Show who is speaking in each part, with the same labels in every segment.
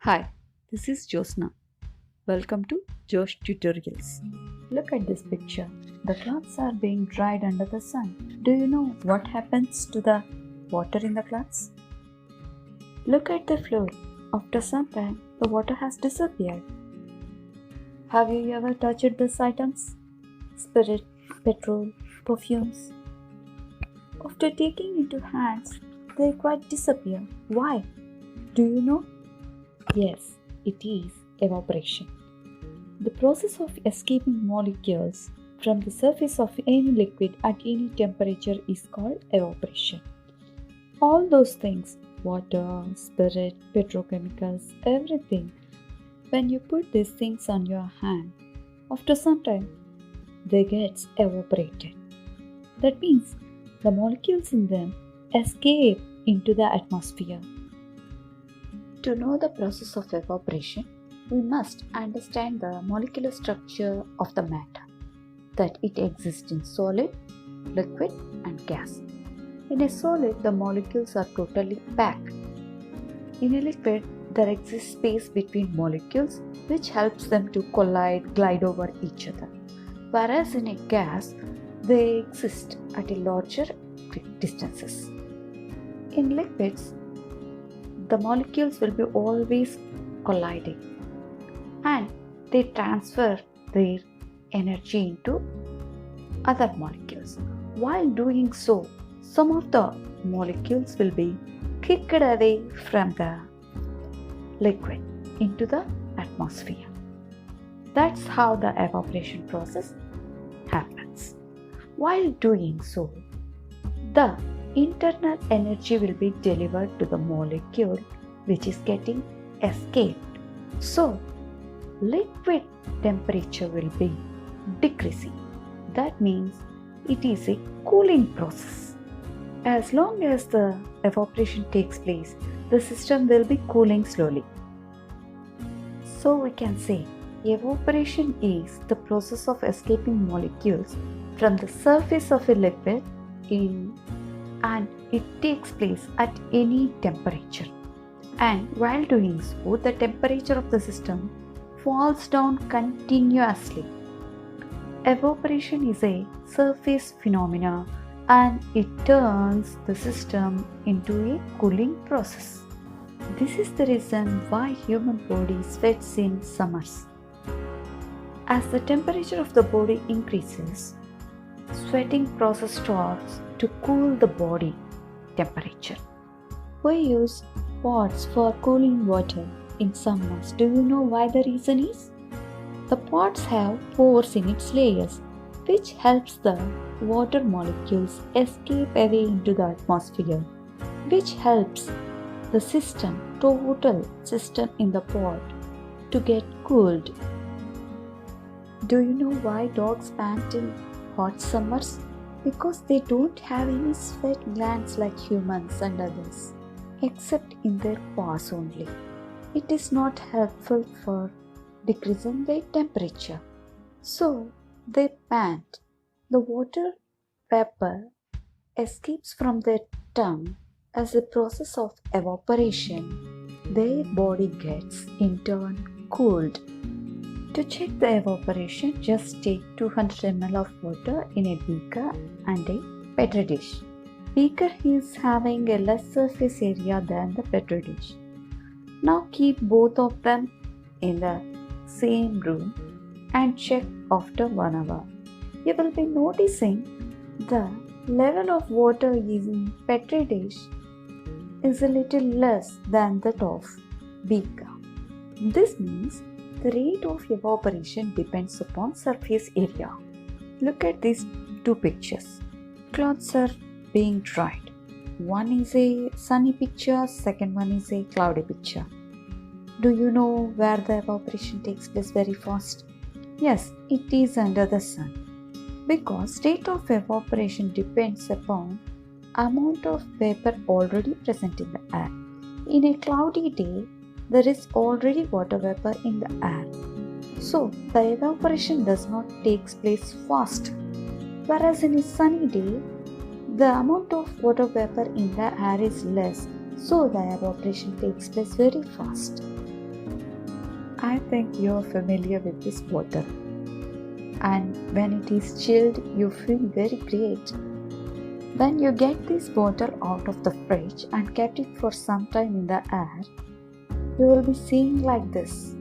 Speaker 1: Hi, this is Josna. Welcome to Josh Tutorials. Look at this picture. The clothes are being dried under the sun. Do you know what happens to the water in the clothes? Look at the floor. After some time, the water has disappeared. Have you ever touched these items? Spirit, petrol, perfumes. After taking into hands, they quite disappear. Why? Do you know? Yes, it is evaporation. The process of escaping molecules from the surface of any liquid at any temperature is called evaporation. All those things, water, spirit, petrochemicals, everything, when you put these things on your hand, after some time, they get evaporated. That means the molecules in them escape into the atmosphere. To know the process of evaporation, we must understand the molecular structure of the matter, that it exists in solid, liquid, and gas. In a solid, the molecules are totally packed. In a liquid, there exists space between molecules which helps them to glide over each other. Whereas in a gas, they exist at a larger distances. In liquids, the molecules will be always colliding and they transfer their energy into other molecules. While doing so, some of the molecules will be kicked away from the liquid into the atmosphere. That's how the evaporation process happens. While doing so, the internal energy will be delivered to the molecule which is getting escaped. So, liquid temperature will be decreasing. That means it is a cooling process. As long as the evaporation takes place, the system will be cooling slowly. So we can say evaporation is the process of escaping molecules from the surface of a liquid and it takes place at any temperature. And while doing so, the temperature of the system falls down continuously. Evaporation is a surface phenomena and it turns the system into a cooling process. This is the reason why human body sweats in summers. As the temperature of the body increases, sweating process starts to cool the body temperature. We use pots for cooling water in summers. Do you know why the reason is? The pots have pores in its layers, which helps the water molecules escape away into the atmosphere, which helps the total system in the pot to get cooled. Do you know why dogs pant in hot summers? Because they don't have any sweat glands like humans and others, except in their paws only. It is not helpful for decreasing their temperature. So they pant. The water vapor escapes from their tongue as a process of evaporation. Their body gets in turn cooled. To check the evaporation, just take 200 ml of water in a beaker and a petri dish. Beaker is having a less surface area than the petri dish. Now keep both of them in the same room and check after 1 hour. You will be noticing the level of water in petri dish is a little less than that of beaker. This means the rate of evaporation depends upon surface area. Look at these two pictures. Clouds are being dried. One is a sunny picture, second one is a cloudy picture. Do you know where the evaporation takes place very fast? Yes, it is under the sun. Because rate of evaporation depends upon amount of vapor already present in the air. In a cloudy day, there is already water vapor in the air. So, the evaporation does not take place fast. Whereas in a sunny day, the amount of water vapor in the air is less. So, the evaporation takes place very fast. I think you're familiar with this bottle. And when it is chilled, you feel very great. When you get this bottle out of the fridge and kept it for some time in the air, you will be seeing like this.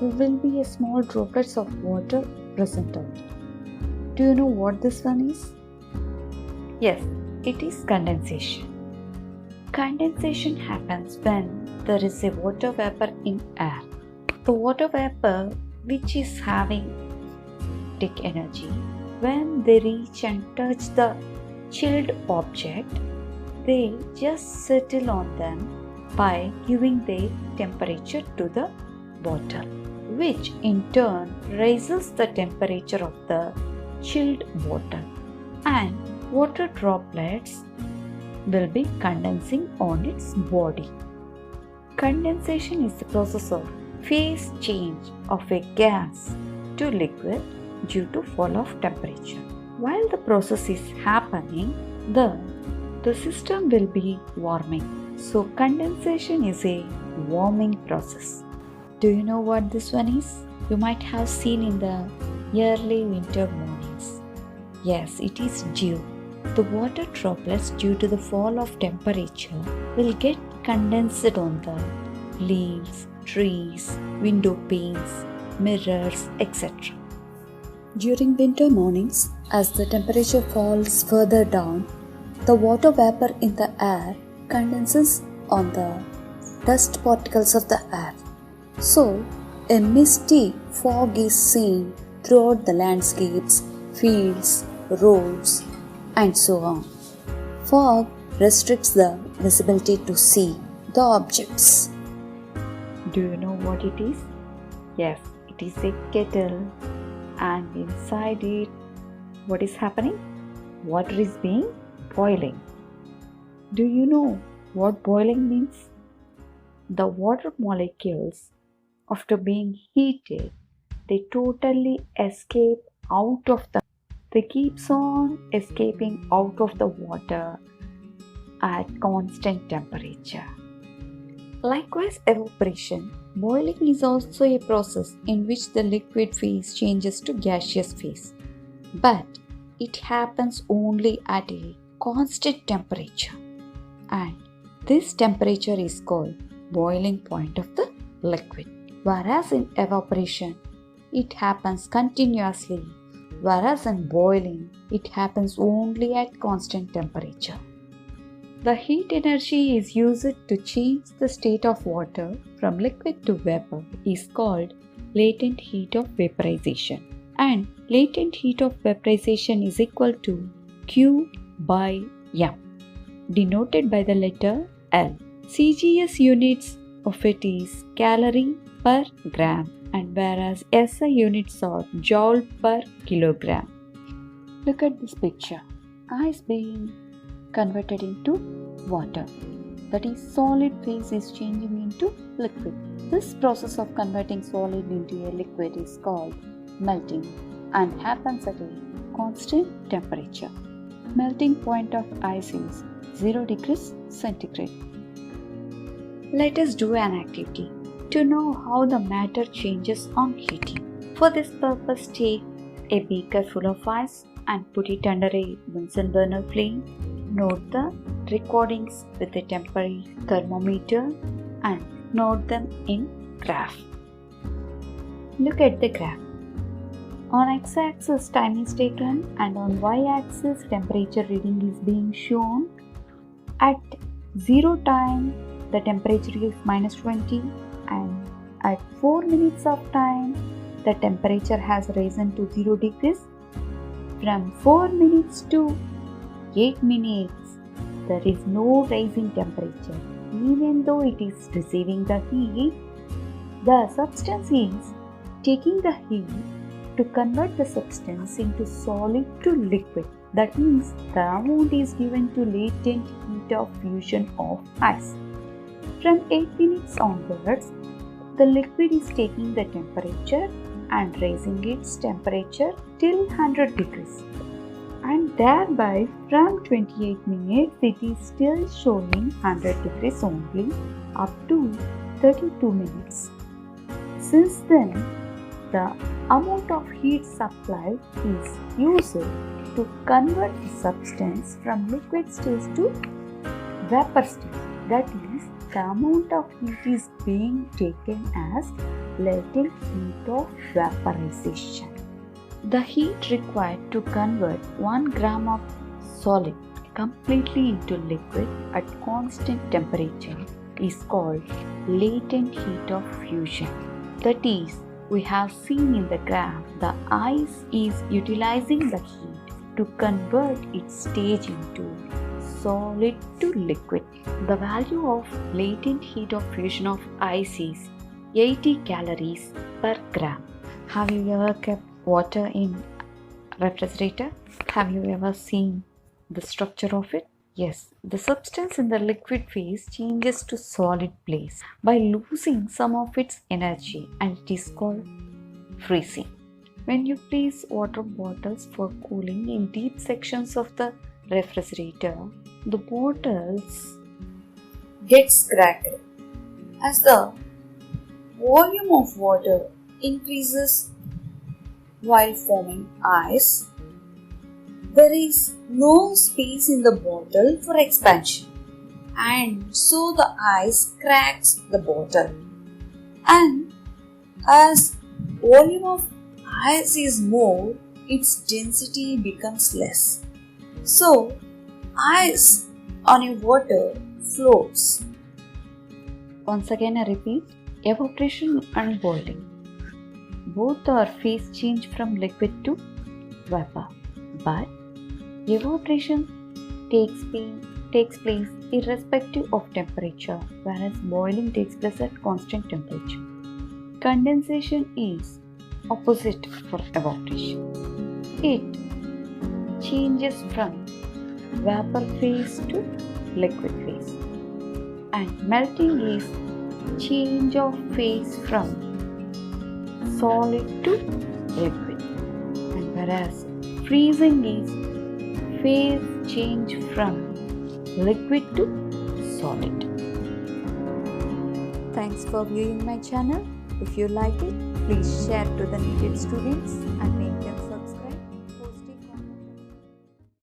Speaker 1: There will be a small droplets of water present on it. Do you know what this one is? Yes, it is condensation. Condensation happens when there is a water vapor in air. The water vapor, which is having kinetic energy, when they reach and touch the chilled object, they just settle on them by giving their temperature to the bottle, which in turn raises the temperature of the chilled bottle, and water droplets will be condensing on its body. Condensation is the process of phase change of a gas to liquid due to fall of temperature. While the process is happening, the system will be warming. So condensation is a warming process. Do you know what this one is? You might have seen in the early winter mornings. Yes, it is dew. The water droplets due to the fall of temperature will get condensed on the leaves, trees, window panes, mirrors, etc. During winter mornings, as the temperature falls further down, the water vapor in the air condenses on the dust particles of the air. So, a misty fog is seen throughout the landscapes, fields, roads, and so on. Fog restricts the visibility to see the objects. Do you know what it is? Yes, it is a kettle, and inside it, what is happening? Water is being boiling. Do you know what boiling means? The water molecules, after being heated, they totally escape out of the. They keeps on escaping out of the water at constant temperature. Likewise, evaporation. Boiling is also a process in which the liquid phase changes to gaseous phase, but it happens only at a constant temperature, and this temperature is called boiling point of the liquid. Whereas in evaporation, it happens continuously, whereas in boiling, it happens only at constant temperature. The heat energy is used to change the state of water from liquid to vapor is called latent heat of vaporization, and latent heat of vaporization is equal to Q by M, denoted by the letter L. CGS units of it is calorie per gram, and whereas SI units are joule per kilogram. Look at this picture. Ice being converted into water. That is, solid phase is changing into liquid. This process of converting solid into a liquid is called melting and happens at a constant temperature. Melting point of ice is 0 degrees centigrade. Let us do an activity to know how the matter changes on heating. For this purpose, take a beaker full of ice and put it under a Bunsen burner flame. Note the recordings with a temporary thermometer and note them in graph. Look at the graph. On x-axis time is taken and on y-axis temperature reading is being shown. At 0 time the temperature is minus 20, and at 4 minutes of time the temperature has risen to 0 degrees. From 4 minutes to 8 minutes there is no rising temperature. Even though it is receiving the heat, the substance is taking the heat to convert the substance into solid to liquid. That means the amount is given to latent heat of fusion of ice. From 8 minutes onwards, the liquid is taking the temperature and raising its temperature till 100 degrees. And thereby from 28 minutes it is still showing 100 degrees only up to 32 minutes. Since then, the amount of heat supplied is used to convert the substance from liquid stage to vapor stage. That is, the amount of heat is being taken as latent heat of vaporization. The heat required to convert 1 gram of solid completely into liquid at constant temperature is called latent heat of fusion. That is, we have seen in the graph, the ice is utilizing the heat to convert its stage into solid to liquid. The value of latent heat of fusion of ice is 80 calories per gram. Have you ever kept water in refrigerator? Have you ever seen the structure of it? Yes, the substance in the liquid phase changes to solid place by losing some of its energy, and it is called freezing. When you place water bottles for cooling in deep sections of the refrigerator, the bottles
Speaker 2: gets cracked. As the volume of water increases while forming ice, there is no space in the bottle for expansion, and so the ice cracks the bottle. And as volume of ice is more, its density becomes less. So ice on a water floats.
Speaker 1: Once again I repeat, evaporation and boiling. Both are phase change from liquid to vapor, but evaporation takes place irrespective of temperature, whereas boiling takes place at constant temperature. Condensation is opposite for evaporation. It changes from vapor phase to liquid phase, and melting is change of phase from solid to liquid, and whereas freezing is phase change from liquid to solid. Thanks for viewing my channel. If you like it, please share to the needed students and